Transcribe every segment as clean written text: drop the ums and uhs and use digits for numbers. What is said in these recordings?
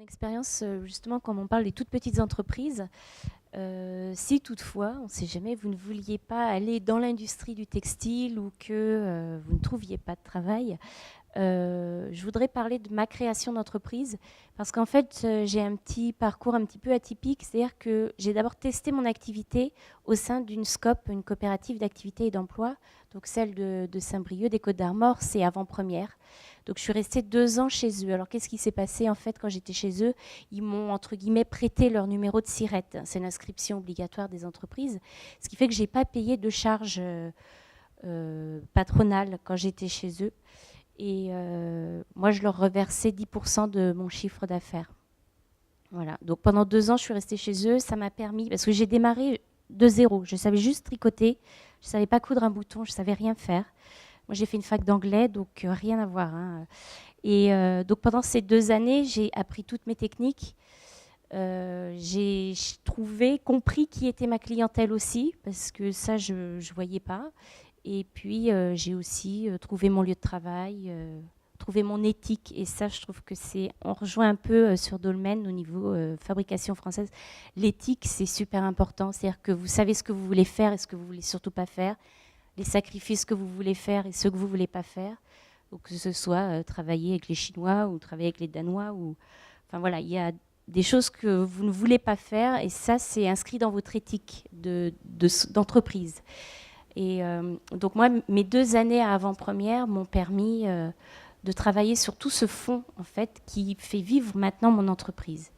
expérience, justement, quand on parle des toutes petites entreprises, si toutefois, on ne sait jamais, vous ne vouliez pas aller dans l'industrie du textile ou que vous ne trouviez pas de travail, je voudrais parler de ma création d'entreprise parce qu'en fait, j'ai un petit parcours un petit peu atypique, c'est-à-dire que j'ai d'abord testé mon activité au sein d'une SCOP, une coopérative d'activité et d'emploi, donc celle de Saint-Brieuc, des Côtes-d'Armor, c'est avant-première. Donc je suis restée 2 ans chez eux. Alors qu'est-ce qui s'est passé en fait quand j'étais chez eux? Ils m'ont entre guillemets prêté leur numéro de SIRET. C'est l'inscription obligatoire des entreprises, ce qui fait que j'ai pas payé de charges patronales quand j'étais chez eux. Et moi, je leur reversais 10% de mon chiffre d'affaires. Voilà. Donc pendant 2 ans, je suis restée chez eux. Ça m'a permis, parce que j'ai démarré de zéro. Je savais juste tricoter. Je ne savais pas coudre un bouton. Je ne savais rien faire. Moi, j'ai fait une fac d'anglais, donc rien à voir, hein. Et donc pendant ces 2 années, j'ai appris toutes mes techniques. J'ai trouvé, compris qui était ma clientèle aussi, parce que ça, je ne voyais pas. Et puis, j'ai aussi trouvé mon lieu de travail, trouvé mon éthique. Et ça, je trouve que c'est... On rejoint un peu sur Dolmen au niveau fabrication française. L'éthique, c'est super important. C'est-à-dire que vous savez ce que vous voulez faire et ce que vous voulez surtout pas faire, les sacrifices que vous voulez faire et ceux que vous voulez pas faire. Donc, que ce soit travailler avec les Chinois ou travailler avec les Danois. Enfin voilà, il y a des choses que vous ne voulez pas faire et ça, c'est inscrit dans votre éthique d'entreprise. Et donc moi, mes 2 années à avant-première m'ont permis de travailler sur tout ce fond, en fait, qui fait vivre maintenant mon entreprise.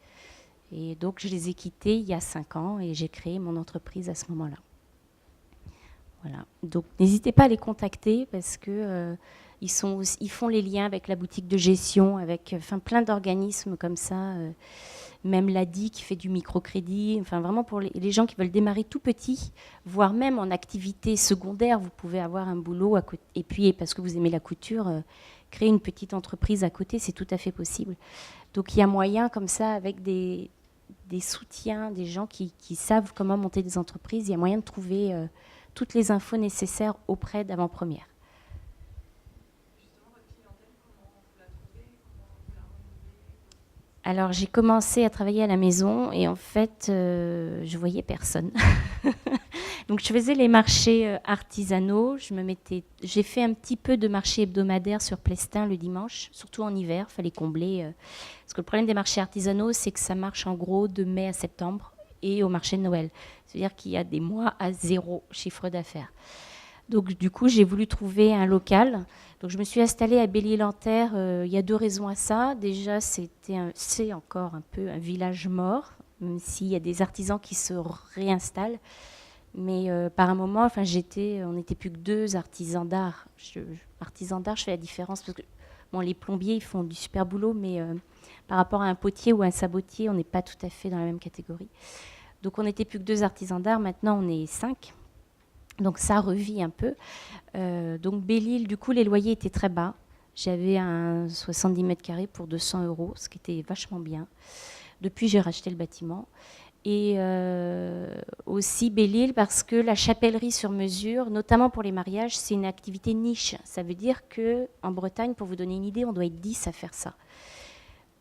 Et donc, je les ai quittés il y a 5 ans et j'ai créé mon entreprise à ce moment-là. Voilà. Donc, n'hésitez pas à les contacter parce que ils font les liens avec la boutique de gestion, avec plein d'organismes comme ça. Même l'ADI qui fait du microcrédit, enfin vraiment pour les gens qui veulent démarrer tout petit, voire même en activité secondaire, vous pouvez avoir un boulot à côté. Et puis, parce que vous aimez la couture, créer une petite entreprise à côté, c'est tout à fait possible. Donc il y a moyen comme ça, avec des soutiens, des gens qui savent comment monter des entreprises, il y a moyen de trouver toutes les infos nécessaires auprès d'avant-première. Alors j'ai commencé à travailler à la maison et en fait je voyais personne. Donc je faisais les marchés artisanaux. J'ai fait un petit peu de marché hebdomadaire sur Plestin le dimanche, surtout en hiver. Fallait combler parce que le problème des marchés artisanaux, c'est que ça marche en gros de mai à septembre et au marché de Noël. C'est-à-dire qu'il y a des mois à zéro chiffre d'affaires. Donc du coup, j'ai voulu trouver un local. Donc je me suis installée à Belle-Île-en-Terre. Il y a 2 raisons à ça. Déjà, c'est encore un peu un village mort, même s'il y a des artisans qui se réinstallent. Mais par un moment, enfin, on n'était plus que 2 artisans d'art. Artisans d'art, je fais la différence parce que bon, les plombiers, ils font du super boulot, mais par rapport à un potier ou un sabotier, on n'est pas tout à fait dans la même catégorie. Donc on n'était plus que 2 artisans d'art. Maintenant, on est 5. Donc ça revit un peu. Donc Belle-Île, du coup, les loyers étaient très bas. J'avais un 70 mètres carrés pour 200 euros, ce qui était vachement bien. Depuis, j'ai racheté le bâtiment. Et aussi Belle-Île parce que la chapellerie sur mesure, notamment pour les mariages, c'est une activité niche. Ça veut dire qu'en Bretagne, pour vous donner une idée, on doit être 10 à faire ça.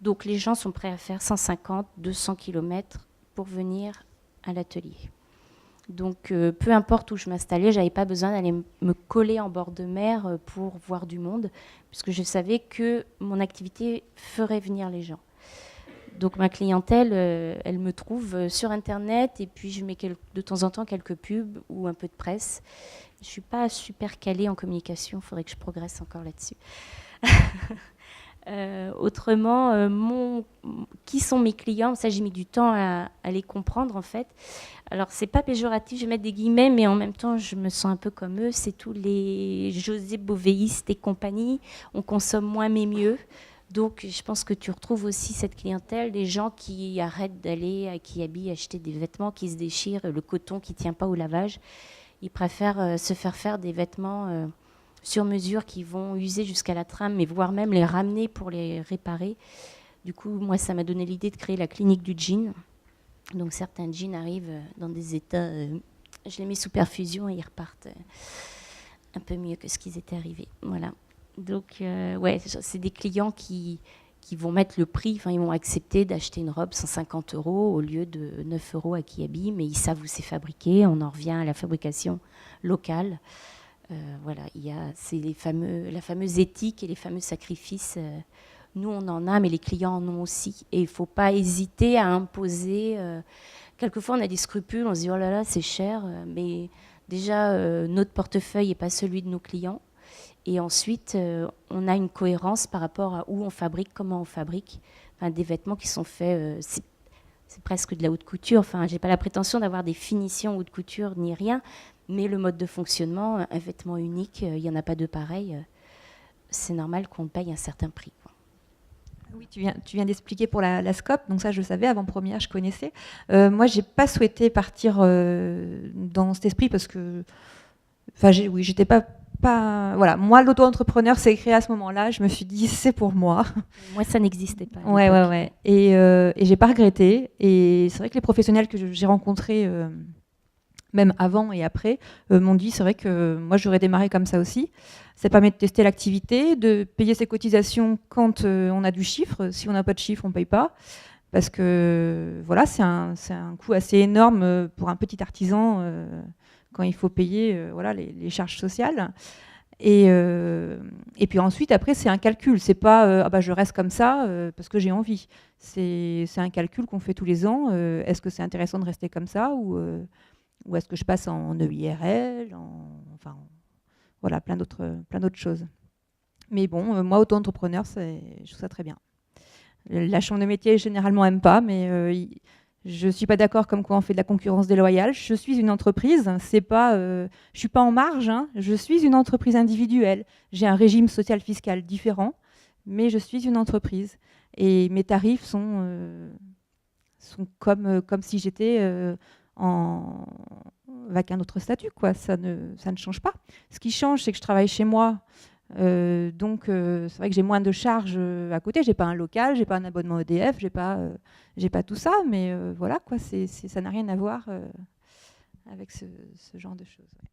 Donc les gens sont prêts à faire 150, 200 kilomètres pour venir à l'atelier. Donc, peu importe où je m'installais, je n'avais pas besoin d'aller me coller en bord de mer pour voir du monde, puisque je savais que mon activité ferait venir les gens. Donc, ma clientèle, elle me trouve sur Internet, et puis je mets de temps en temps quelques pubs ou un peu de presse. Je ne suis pas super calée en communication, il faudrait que je progresse encore là-dessus. Autrement, qui sont mes clients? Ça, j'ai mis du temps à les comprendre, en fait. Alors, c'est pas péjoratif, je vais mettre des guillemets, mais en même temps, je me sens un peu comme eux. C'est tous les José Bovéistes et compagnie. On consomme moins mais mieux. Donc, je pense que tu retrouves aussi cette clientèle, des gens qui arrêtent d'aller, qui habillent, acheter des vêtements qui se déchirent, le coton qui ne tient pas au lavage. Ils préfèrent se faire des vêtements sur mesure qui vont user jusqu'à la trame, mais voire même les ramener pour les réparer. Du coup, moi, ça m'a donné l'idée de créer la clinique du jean. Donc certains jeans arrivent dans des états, je les mets sous perfusion et ils repartent un peu mieux que ce qu'ils étaient arrivés. Voilà. Donc ouais, c'est des clients qui qui vont mettre le prix, enfin ils vont accepter d'acheter une robe 150 € au lieu de 9 € à Kiabi, mais ils savent où c'est fabriqué. On en revient à la fabrication locale. Voilà, c'est la fameuse éthique et les fameux sacrifices. Nous, on en a, mais les clients en ont aussi. Et il ne faut pas hésiter à imposer. Quelquefois, on a des scrupules, on se dit, oh là là, c'est cher. Mais déjà, notre portefeuille n'est pas celui de nos clients. Et ensuite, on a une cohérence par rapport à où on fabrique, comment on fabrique. Enfin, des vêtements qui sont faits, c'est presque de la haute couture. Enfin, je n'ai pas la prétention d'avoir des finitions haute couture ni rien. Mais le mode de fonctionnement, un vêtement unique, il n'y en a pas deux pareils. C'est normal qu'on paye un certain prix. Oui, tu viens d'expliquer pour la scope, donc ça je savais, avant-première je connaissais. Moi j'ai pas souhaité partir dans cet esprit parce que, j'étais pas voilà, moi l'auto-entrepreneur s'est créé à ce moment-là, je me suis dit c'est pour moi. Moi ça n'existait pas. Ouais. Et j'ai pas regretté, et c'est vrai que les professionnels que j'ai rencontrés, même avant et après, m'ont dit c'est vrai que moi j'aurais démarré comme ça aussi. Ça permet de tester l'activité, de payer ses cotisations quand on a du chiffre. Si on n'a pas de chiffre, on ne paye pas. Parce que voilà, c'est un coût assez énorme pour un petit artisan quand il faut payer voilà, les charges sociales. Et puis ensuite, après, c'est un calcul. C'est pas je reste comme ça parce que j'ai envie. C'est un calcul qu'on fait tous les ans. Est-ce que c'est intéressant de rester comme ça ou est-ce que je passe en EIRL, voilà, plein d'autres choses. Mais bon, moi, auto-entrepreneur, je trouve ça très bien. La chambre de métier, généralement, n'aime pas, mais je ne suis pas d'accord comme quoi on fait de la concurrence déloyale. Je suis une entreprise, je ne suis pas en marge, hein, je suis une entreprise individuelle. J'ai un régime social fiscal différent, mais je suis une entreprise. Et mes tarifs sont comme si j'étais avec un autre statut, quoi. Ça ne change pas. Ce qui change, c'est que je travaille chez moi. Donc, c'est vrai que j'ai moins de charges à côté. J'ai pas un local, j'ai pas un abonnement EDF, j'ai pas tout ça. Mais voilà, quoi. Ça n'a rien à voir avec ce genre de choses. Ouais.